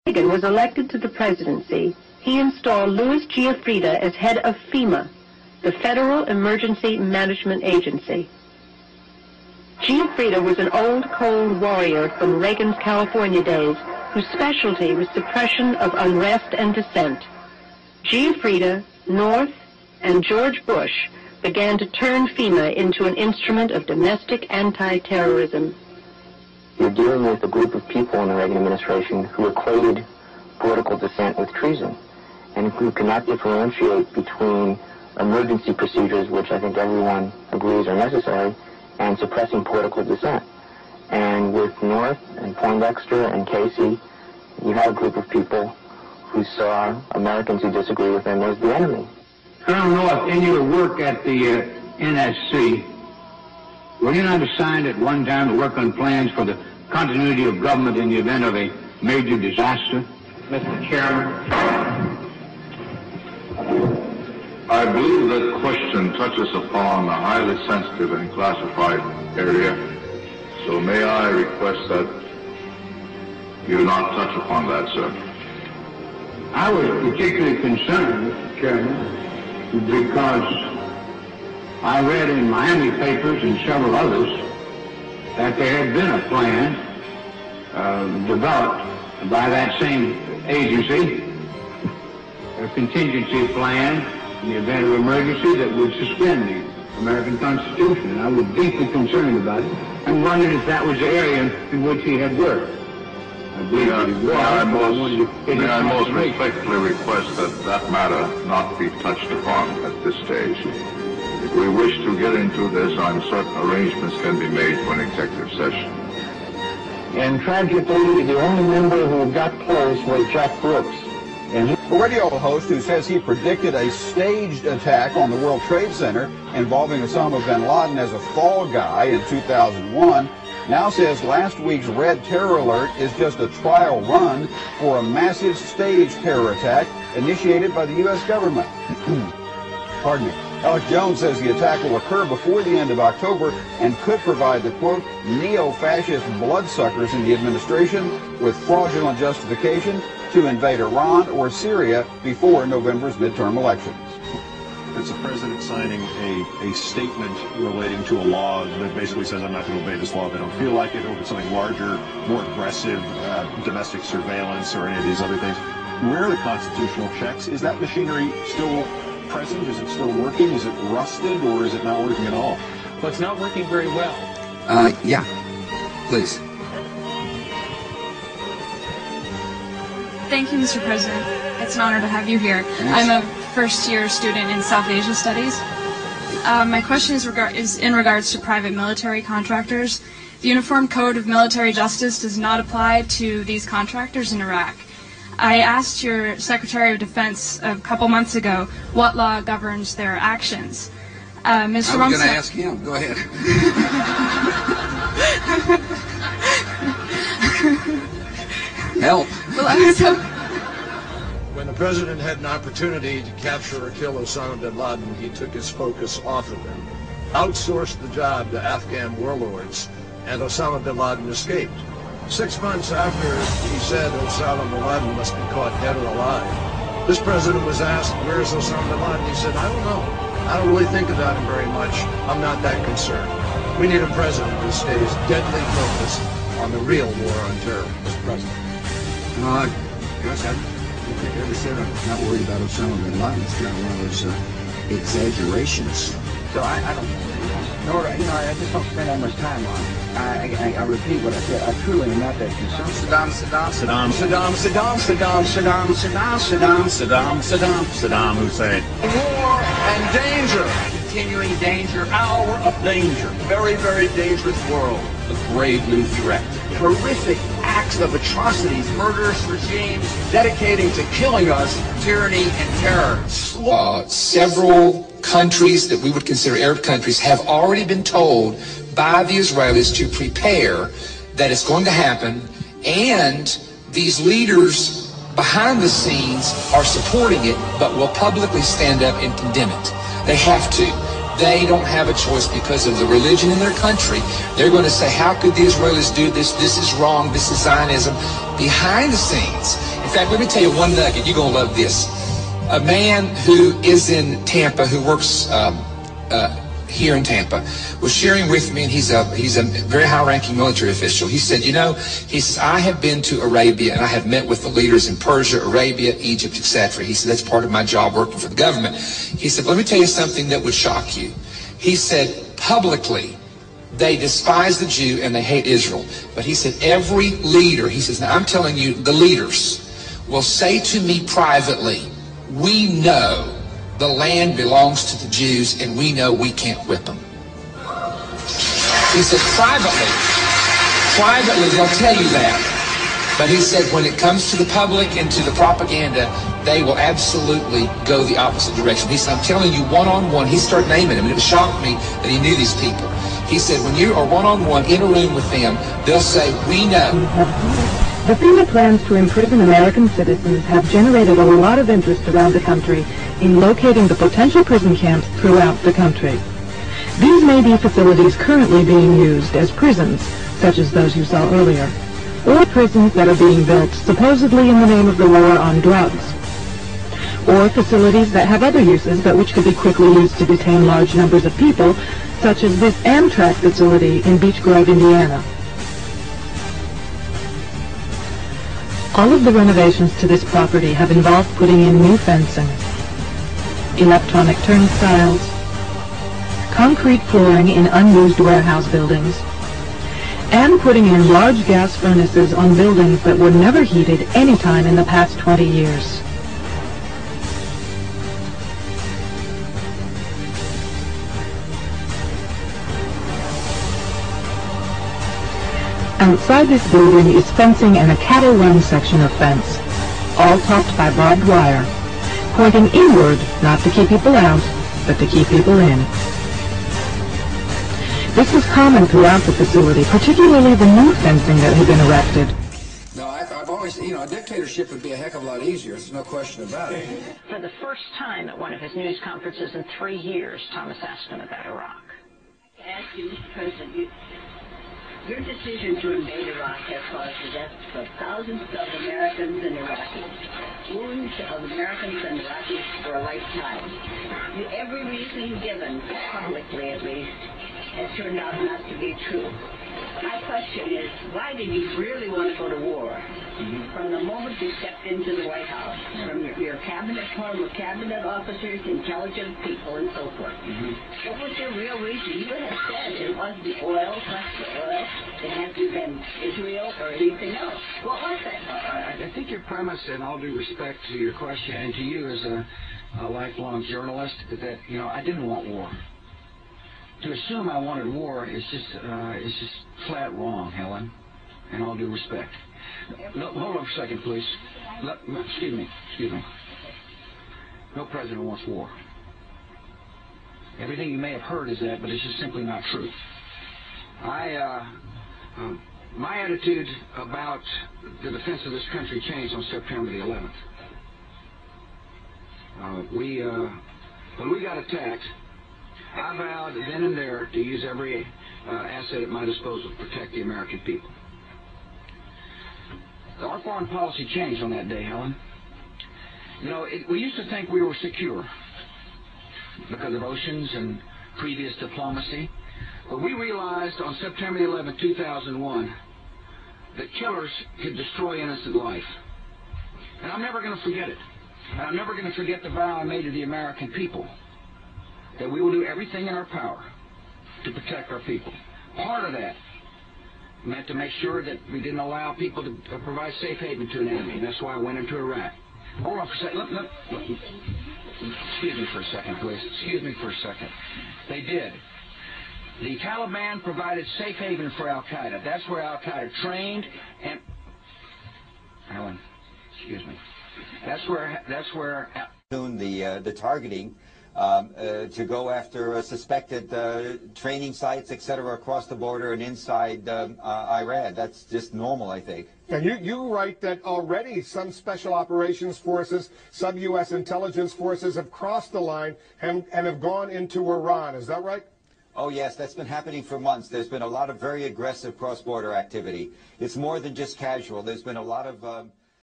Reagan was elected to the presidency, he installed Louis Giuffrida as head of FEMA, the Federal Emergency Management Agency. Giuffrida was an old cold warrior from Reagan's California days whose specialty was suppression of unrest and dissent. Giuffrida, North, and George Bush began to turn FEMA into an instrument of domestic anti-terrorism. You're dealing with a group of people in the Reagan administration who equated political dissent with treason, and who cannot differentiate between emergency procedures, which I think everyone agrees are necessary, and suppressing political dissent. And with North and Poindexter and Casey, you had a group of people who saw Americans who disagree with them as the enemy. Colonel North, in your work at the NSC, were you not assigned at one time to work on plans for the continuity of government in the event of a major disaster? Mr. Chairman. I believe that question touches upon a highly sensitive and classified area, so may I request that you not touch upon that, sir. I was particularly concerned, Mr. Chairman, because I read in Miami papers and several others that there had been a plan developed by that same agency, a contingency plan in the event of emergency that would suspend the American Constitution. And I was deeply concerned about it and wondered if that was the area in which he had worked. I believe that he was. May I most respectfully request that that matter not be touched upon at this stage. If we wish to get into this, I'm certain arrangements can be made for an executive session. And tragically, the only member who got close was Jack Brooks. A radio host who says he predicted a staged attack on the World Trade Center involving Osama bin Laden as a fall guy in 2001 now says last week's red terror alert is just a trial run for a massive staged terror attack initiated by the U.S. government. Pardon me. Alex Jones says the attack will occur before the end of October and could provide the, quote, neo-fascist bloodsuckers in the administration with fraudulent justification to invade Iran or Syria before November's midterm elections. It's the president signing a statement relating to a law that basically says I'm not going to obey this law if I don't feel like it, or something larger, more aggressive, domestic surveillance or any of these other things. Where are the constitutional checks? Is that machinery still present? Is it still working? Is it rusted, or is it not working at all? Well, it's not working very well. Yeah, please. Thank you, Mr. President. It's an honor to have you here. I'm a first-year student in South Asia Studies. My question is in regards to private military contractors. The Uniform Code of Military Justice does not apply to these contractors in Iraq. I asked your Secretary of Defense a couple months ago what law governs their actions. Mr. I was going to ask him. Go ahead. Help. Well, when the president had an opportunity to capture or kill Osama bin Laden, he took his focus off of him, outsourced the job to Afghan warlords, and Osama bin Laden escaped. 6 months after he said Osama bin Laden must be caught dead or alive, this president was asked, where's Osama bin Laden? He said, I don't know. I don't really think about him very much. I'm not that concerned. We need a president who stays deadly focused on the real war on terror, Mr. President. Gosh, I ever said I'm not worried about Osama bin Laden. It's kind of one of those exaggerations. So I don't, nor, you know, I just don't spend that much time on it. I repeat what I said. I truly am not that concerned. Saddam Hussein. War and danger. Continuing danger, hour of danger. Very, very dangerous world. A grave new threat. Horrific acts of atrocities, murderous regimes dedicating to killing us, tyranny and terror. Several countries that we would consider Arab countries have already been told by the Israelis to prepare that it's going to happen, and these leaders behind the scenes are supporting it, but will publicly stand up and condemn it. They have to. They don't have a choice because of the religion in their country. They're going to say, how could the Israelis do this? This is wrong. This is Zionism. behind the scenes. In fact, let me tell you one nugget. You're going to love this. A man who is in Tampa, who works here in Tampa, was sharing with me, and he's a very high-ranking military official. He said, he says, I have been to Arabia, and I have met with the leaders in Persia, Arabia, Egypt, etc. He said, that's part of my job working for the government. He said, let me tell you something that would shock you. He said, publicly, they despise the Jew and they hate Israel. But he said, every leader, he says, now I'm telling you, the leaders will say to me privately, we know the land belongs to the Jews and we know we can't whip them. He said, privately they'll tell you that. But he said, when it comes to the public and to the propaganda, they will absolutely go the opposite direction. He said, I'm telling you, one-on-one, he started naming them, and it shocked me that he knew these people. He said, when you are one-on-one in a room with them, they'll say, we know. The FEMA plans to imprison American citizens have generated a lot of interest around the country in locating the potential prison camps throughout the country. These may be facilities currently being used as prisons, such as those you saw earlier, or prisons that are being built supposedly in the name of the war on drugs, or facilities that have other uses but which could be quickly used to detain large numbers of people, such as this Amtrak facility in Beech Grove, Indiana. All of the renovations to this property have involved putting in new fencing, electronic turnstiles, concrete flooring in unused warehouse buildings, and putting in large gas furnaces on buildings that were never heated any time in the past 20 years. Outside this building is fencing and a cattle run section of fence, all topped by barbed wire, pointing inward not to keep people out, but to keep people in. This was common throughout the facility, particularly the new fencing that had been erected. No, I've always, a dictatorship would be a heck of a lot easier. There's no question about it. For the first time at one of his news conferences in 3 years, Thomas asked him about Iraq. Ask you, Mr. President, your decision to invade Iraq has caused the deaths of thousands of Americans and Iraqis, wounds of Americans and Iraqis for a lifetime. Every reason given, publicly at least, has turned out not to be true. My question is, why did you really want to go to war? From the moment you stepped into the White House, from your cabinet, former cabinet officers, intelligent people, and so forth. What was your real reason? You have said it wasn't the oil, plus the oil. It hasn't been Israel or anything else. What was it? I think your premise, and all due respect to your question, and to you as a lifelong journalist, that, I didn't want war. To assume I wanted war is just flat wrong, Helen, and all due respect. No, hold on for a second, please. Excuse me. No president wants war. Everything you may have heard is that, but it's just simply not true. My attitude about the defense of this country changed on September the 11th. When we got attacked, I vowed then and there to use every asset at my disposal to protect the American people. Our foreign policy changed on that day, Helen. We used to think we were secure because of oceans and previous diplomacy. But we realized on September 11, 2001, that killers could destroy innocent life. And I'm never going to forget it. And I'm never going to forget the vow I made to the American people, that we will do everything in our power to protect our people. Part of that meant to make sure that we didn't allow people to provide safe haven to an enemy. And that's why I went into Iraq. Hold on for a second. Excuse me for a second, please. Excuse me for a second. They did. The Taliban provided safe haven for Al-Qaeda. That's where Al-Qaeda trained and... Alan, excuse me. That's where the targeting to go after suspected training sites, etc., across the border and inside Iran. That's just normal, I think. And you write that already some special operations forces, some U.S. intelligence forces have crossed the line and have gone into Iran. Is that right? Oh, yes, that's been happening for months. There's been a lot of very aggressive cross-border activity. It's more than just casual. There's been a lot of